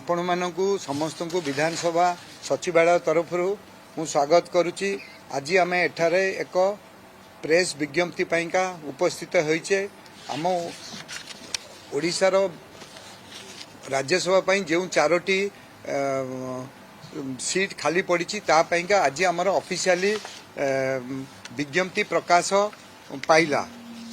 आपण मानकु समस्त को विधानसभा सचिवालय तरफ मु स्वागत करुच्ची। आज आम एठारे एक प्रेस विज्ञप्ति पाइका उपस्थित होइछे। आम ओडिशार राज्यसभा जो 4टी सीट खाली पड़ी तापाइका आज आमर ऑफिशियली विज्ञप्ति प्रकाश पाइला।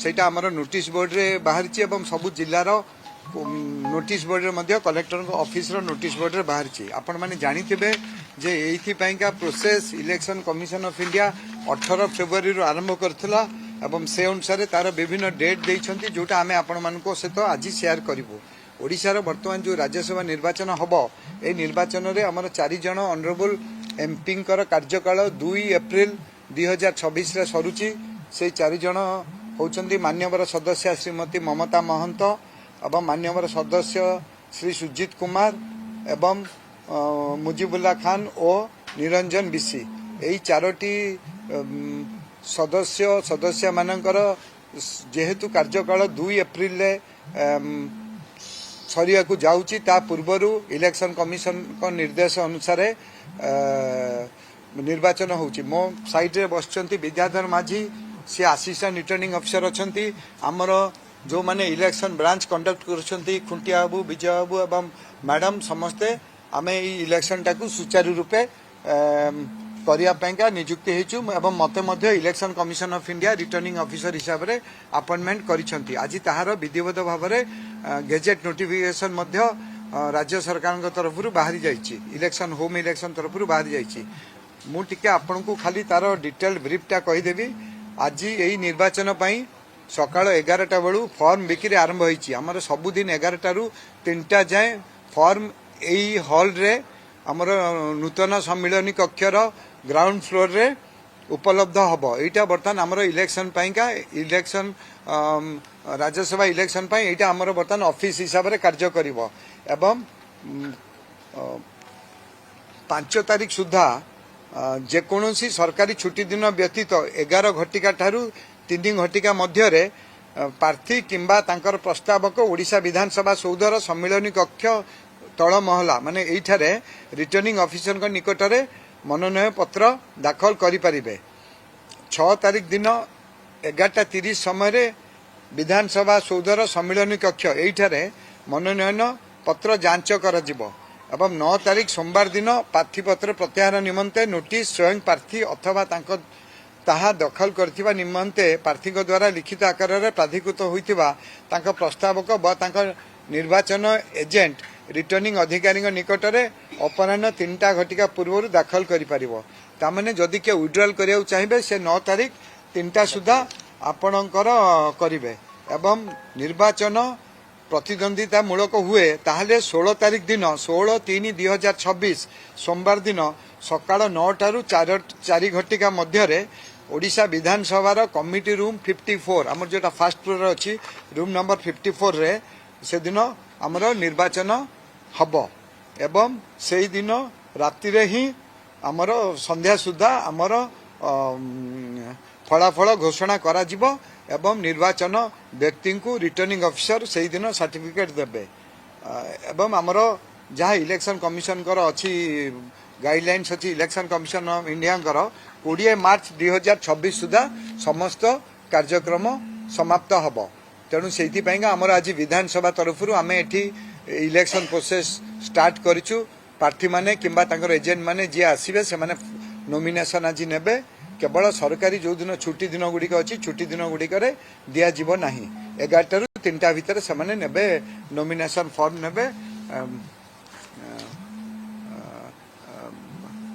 सेटा आमर नोटिस बोर्ड रे बाहरी एवं सबु जिल्लार नोटिस बोर्ड रे कलेक्टर ऑफिस रो नोटिस बोर्ड रे बाहरी। आपण माने जानिथिबे जे एइथिपाइका process election commission of India 18 फेब्रुआरी रो आरंभ करथिला एवं से अनुसार तार विभिन्न डेट देइछंती जोटा आमे आपण मानको सहित आज शेयर करिवो। ओडिशार वर्तमान जो राज्यसभा निर्वाचन हबो ए निर्वाचन रे हमर 4 जण ऑनरेबल एमपी कर कार्यकाल 2 एप्रिल 2026 रे सरुची। से 4 जण होचंती मान्यवर सदस्य श्रीमती ममता महंत एवं मान्यवर सदस्य श्री सुजीत कुमार एवं मुजिबुल्ला खान और निरंजन बिसी। यही 4टी सदस्य मानकर जेहेतु कार्यकाल 2 एप्रिल सरिया को जाउची ता पूर्वरु इलेक्शन कमिशन को निर्देश अनुसार निर्वाचन होउची। मो साइड रे बसचंती विद्याधर माझी सी असिस्टेंट रिटर्निंग अफिसर अछंती। हमर जो माने इलेक्शन ब्रांच कंडक्ट करछंती खुंटिया बाबू विजय बाबू एवं मैडम समस्ते आमे इलेक्शन टाकू सुचारू रूपे करिया पैंका नियुक्ति हेचु एवं मते मध्य election commission of India returning officer हिसाब रे अपॉइंटमेंट करिसंती। आज ताहार विधिवत भाव रे गेजेट नोटिफिकेशन मध्य राज्य सरकार तरफ बाहरी जाइछि। इलेक्शन होम इलेक्शन तरफ बाहरी जाइछि। मु टिके आपन को खाली तार डिटेल ब्रीफटा कहि देबी। आज यही निर्वाचन पई सकाळ 11टा बेलू फॉर्म बिक्री आरंभ होइछि। हमर सबुदिन 11टा रु 3टा जाए फॉर्म एई हॉल रे हमर नूतन सम्मिलनी कक्षर ग्राउंड फ्लोर रे उपलब्ध हबो। एटा बर्तन हमर इलेक्शन पाइका इलेक्शन राज्यसभा इलेक्शन पाइ एटा हमर बर्तन ऑफिस हिसाब रे कार्य करिवो एवं 5 तारिख सुधा जेकोसी सरकारी छुट्टी दिन व्यतीत 11 घटिका ठारू 3 घटिका मध्य रे प्रार्थी किंबा तांकर प्रस्तावक ओडिशा विधानसभा सौधर सम्मिलनी कक्ष तल महला माने एठारे रिटर्निंग ऑफिसर को निकट रे मनोनयन पत्र दाखल करि परिबे। 6 तारिख दिन 11:30 समय रे विधानसभा सौधर सम्मिलनी कक्ष एठारे मनोनयन पत्र जांच कर जिवो एवं 9 तारिख सोमवार दिन प्रार्थी पत्र प्रत्याहार निमंते नोटिस स्वयं प्रार्थी अथवा ताहा दखल करथिबा निमंते प्रार्थी द्वारा लिखित आकार रे प्राधिकृत होइथिबा तांका प्रस्तावक व तांका निर्वाचन एजेंट रिटर्निंग अधिकारी निकट रे अपराह्न 3टा घटिका पूर्व दाखल करि परिबो। तामाने जदि के विड्रॉल करिया चाहिबे से 9 तारिख 3टा सुधा आपणकर करिवे एवं निर्वाचन प्रतिद्वंदिता मूलक हुए ताहले 16 तारिख दिन 16/3/2026 सोमवार दिन सकाळ 9 टारू 4 घटिका मध्य रे ओडिशा विधानसभा कमिटी रूम 54 आमर जोटा फास्ट फ्लोर अच्छी रूम नंबर 54 रे से दिन आमर निर्वाचन हबो एवं से दिन राति रे ही आमर संध्या सुधा आमर फलाफल घोषणा करा जिवो एवं निर्वाचन व्यक्ति को रिटर्निंग ऑफिसर से दिन सर्टिफिकेट देबे एवं आमर जहाँ इलेक्शन कमिशन कर अच्छी गाइडलाइंस अच्छी इलेक्शन कमिशन ऑफ इंडिया कर 20 मार्च 2026 सुधा समस्त कार्यक्रम समाप्त हबो। तेणु से आमर आज विधानसभा तरफ आम एठी इलेक्शन प्रोसेस स्टार्ट करिछु। प्रार्थी माने किंबा तांकर एजेंट माने जे आसीबे से माने नॉमिनेशन आज नेबे। केवल सरकारी जो दिन छुट्टी दिन गुड़िक अच्छी छुट्टी दिन गुड़िक दिया जीव नाही। 11टा रु 3टा भितर से माने नेबे नॉमिनेशन फॉर्म नेबे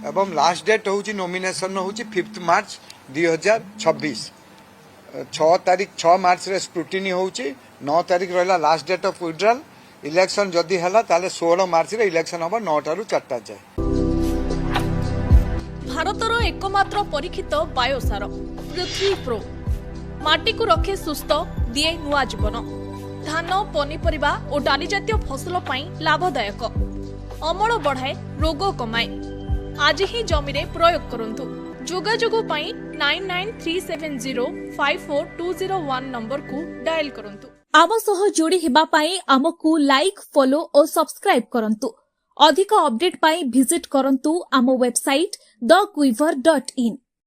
एवं लास्ट डेट होची नॉमिनेशन होची 5 मार्च 2026। 6 मार्च रे स्क्रूटिनी होची 9 तारिख रहला last date of withdrawal. Election जदि हला ताले 16 मार्च रे इलेक्शन हबो 9 टा रु 4टा जाय। भारतर एकमात्र परीक्षित बायोसार पृथ्वी प्रो माटी को रखे सुस्थ दिए नुआ जीवन। धान पनीपरिबा और डाली जातीय फसल पई लाभदायक अमल बढ़ाए रोग कमाए। आज ही जमी रे प्रयोग करंतु। जोगाजोग पई 9937054201 नंबर को डायल करंतु। आम सह जोड़ी हेबा पाई आमको लाइक फॉलो और सब्सक्राइब करंतु अधिक अपडेट पाई विजिट करंतु आम वेबसाइट thequiver.in